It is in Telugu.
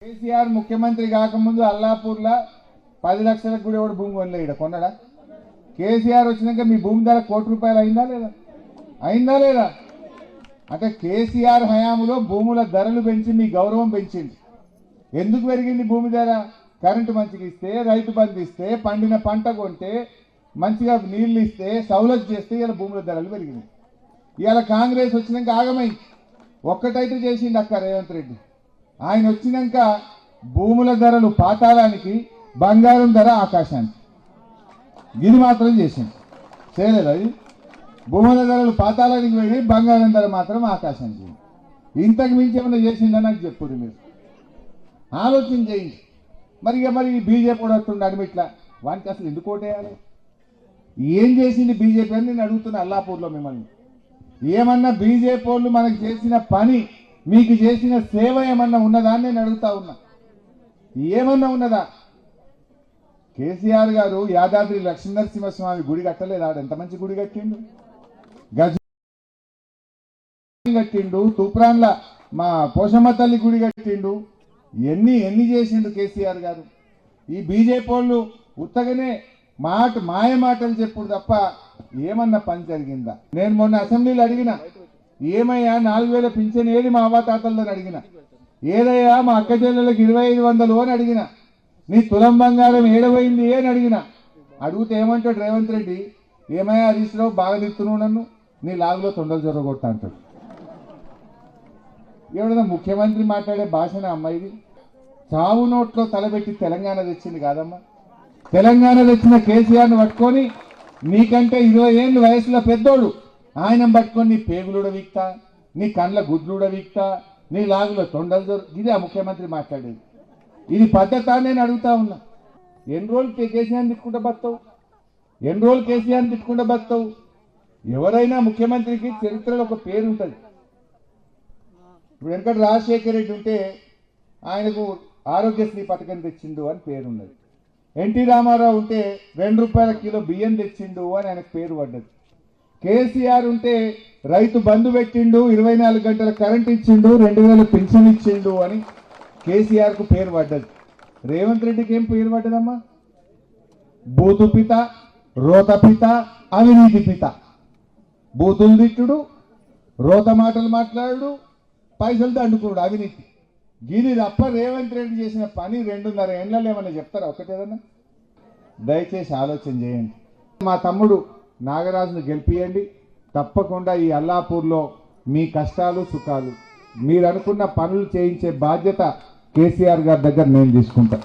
కేసీఆర్ ముఖ్యమంత్రి కాకముందు అల్లాపూర్లో 10 లక్షలకు కూడా ఎవడు భూమి కొనలే. ఇక్కడ కొన్నాడా? కేసీఆర్ వచ్చినాక మీ భూమి ధర ₹1,00,00,000 అయిందా లేదా? అయిందా లేదా? అంటే కేసీఆర్ హయాంలో భూముల ధరలు పెంచి మీ గౌరవం పెంచింది. ఎందుకు పెరిగింది భూమి ధర? కరెంటు మంచిగా ఇస్తే, రైతు బంధు ఇస్తే, పండిన పంట కొంటే, మంచిగా నీళ్లు ఇస్తే, సౌలత్ చేస్తే ఇలా భూముల ధరలు పెరిగినాయి. ఇవాళ కాంగ్రెస్ వచ్చినాక ఆగమై ఒక్కటైతే చేసిండు అక్క రేవంత్ రెడ్డి. ఆయన వచ్చినాక భూముల ధరలు పాతాళానికి, బంగారం ధర ఆకాశానికి. ఇది మాత్రం చేసింది. చేయలేదు అది. భూముల ధరలు పాతాళానికి పోయినాయి, బంగారం ధర మాత్రం ఆకాశానికి. ఇంతకు మించి ఏమైనా చేసిందని నాకు చెప్పురు. మీరు ఆలోచన చేయండి. మరి బీజేపీ కూడా వస్తుండే అడిమిట్లా. వానికి అసలు ఎందుకు ఓటేయాలి? ఏం చేసింది బీజేపీ అని నేను అడుగుతున్నా అల్లాపూర్లో మిమ్మల్ని. ఏమన్నా బీజేపీ వాళ్ళు మనకు చేసిన పని, మీకు చేసిన సేవ ఏమన్నా ఉన్నదా అని నేను అడుగుతా ఉన్నా. ఏమన్నా ఉన్నదా? కేసీఆర్ గారు యాదాద్రి లక్ష్మీనరసింహస్వామి గుడి కట్టలేదు. ఆడ ఎంత మంచి గుడి కట్టిండు. గజ కట్టిండు. తూప్రాన్ల మా పోషమ్మ తల్లి గుడి కట్టిండు. ఎన్ని చేసిండు కేసీఆర్ గారు. ఈ బీజేపీ వాళ్ళు ఉత్తగానే మాయ మాటలు చెప్పుడు తప్ప ఏమన్నా పని జరిగిందా? నేను మొన్న అసెంబ్లీలో అడిగిన, ఏమయ్యా 4,000 పింఛన్ ఏది మా అవ్వాతాతల్లో అడిగిన, ఏదయ్యా మా అక్క చెల్లెలకు 2,500 అని అడిగిన, నీ తులం బంగారం ఏడవైంది అని అడిగిన. అడిగితే ఏమంటాడు రేవంత్ రెడ్డి? ఏమయ్యా హరీష్ రావు బాగా తిడుతున్నావు నన్ను, నీ లాగులో తొండలు జొరగొడతా అంటాడు. ఎవడన్నా ముఖ్యమంత్రి మాట్లాడే భాషన అమ్మాయిది? చావు నోట్లో తలబెట్టి తెలంగాణ తెచ్చింది కాదమ్మా. తెలంగాణ తెచ్చిన కేసీఆర్ను పట్టుకొని, నీకంటే 20 ఏళ్ళు వయసులో పెద్దోడు ఆయన పట్టుకొని నీ పేగులుడ వీక్తా, నీ కండ్ల గుడ్లుడ వీక్తా, నీ లాగులో తొండలు ఇది ఆ ముఖ్యమంత్రి మాట్లాడేది. ఇది పద్ధత నేను అడుగుతా ఉన్నా. ఎన్ని రోజులు కేసీఆర్ని తిట్టుకుంటూ బతావు? ఎన్ని రోజులు కేసీఆర్ని తిట్టుకుంటూ బతావు? ఎవరైనా ముఖ్యమంత్రికి చరిత్రలో ఒక పేరు ఉంటుంది. ఇప్పుడు వెంకట రాజశేఖర రెడ్డి ఉంటే ఆయనకు ఆరోగ్యశ్రీ పథకం తెచ్చిండు అని పేరున్నది. ఎన్టీ రామారావు ఉంటే ₹2 కిలో బియ్యం తెచ్చిండు అని ఆయనకు పేరు పడ్డది. కేసీఆర్ ఉంటే రైతు బంధు పెట్టిండు, 24 గంటల కరెంట్ ఇచ్చిండు, 2,000 పెన్షన్ ఇచ్చిండు అని కేసీఆర్కు పేరు పడ్డది. రేవంత్ రెడ్డికి ఏం పేరు పడ్డదమ్మా? బూతు పిత, రోత పిత, అవినీతి పిత. బూతులు తిట్టుడు, రోత మాటలు మాట్లాడు, పైసలు దండుకున్నాడు, అవినీతి. గిది తప్ప రేవంత్ రెడ్డి చేసిన పని 2.5 ఏళ్ళలో ఏమన్నా చెప్తారా? ఒకటేదన్నా దయచేసి ఆలోచన చేయండి. మా తమ్ముడు నాగరాజును గెలిపియండి. తప్పకుండా ఈ అల్లాపూర్లో మీ కష్టాలు సుఖాలు, మీరు అనుకున్న పనులు చేయించే బాధ్యత కేసీఆర్ గారి దగ్గర నేను తీసుకుంటా.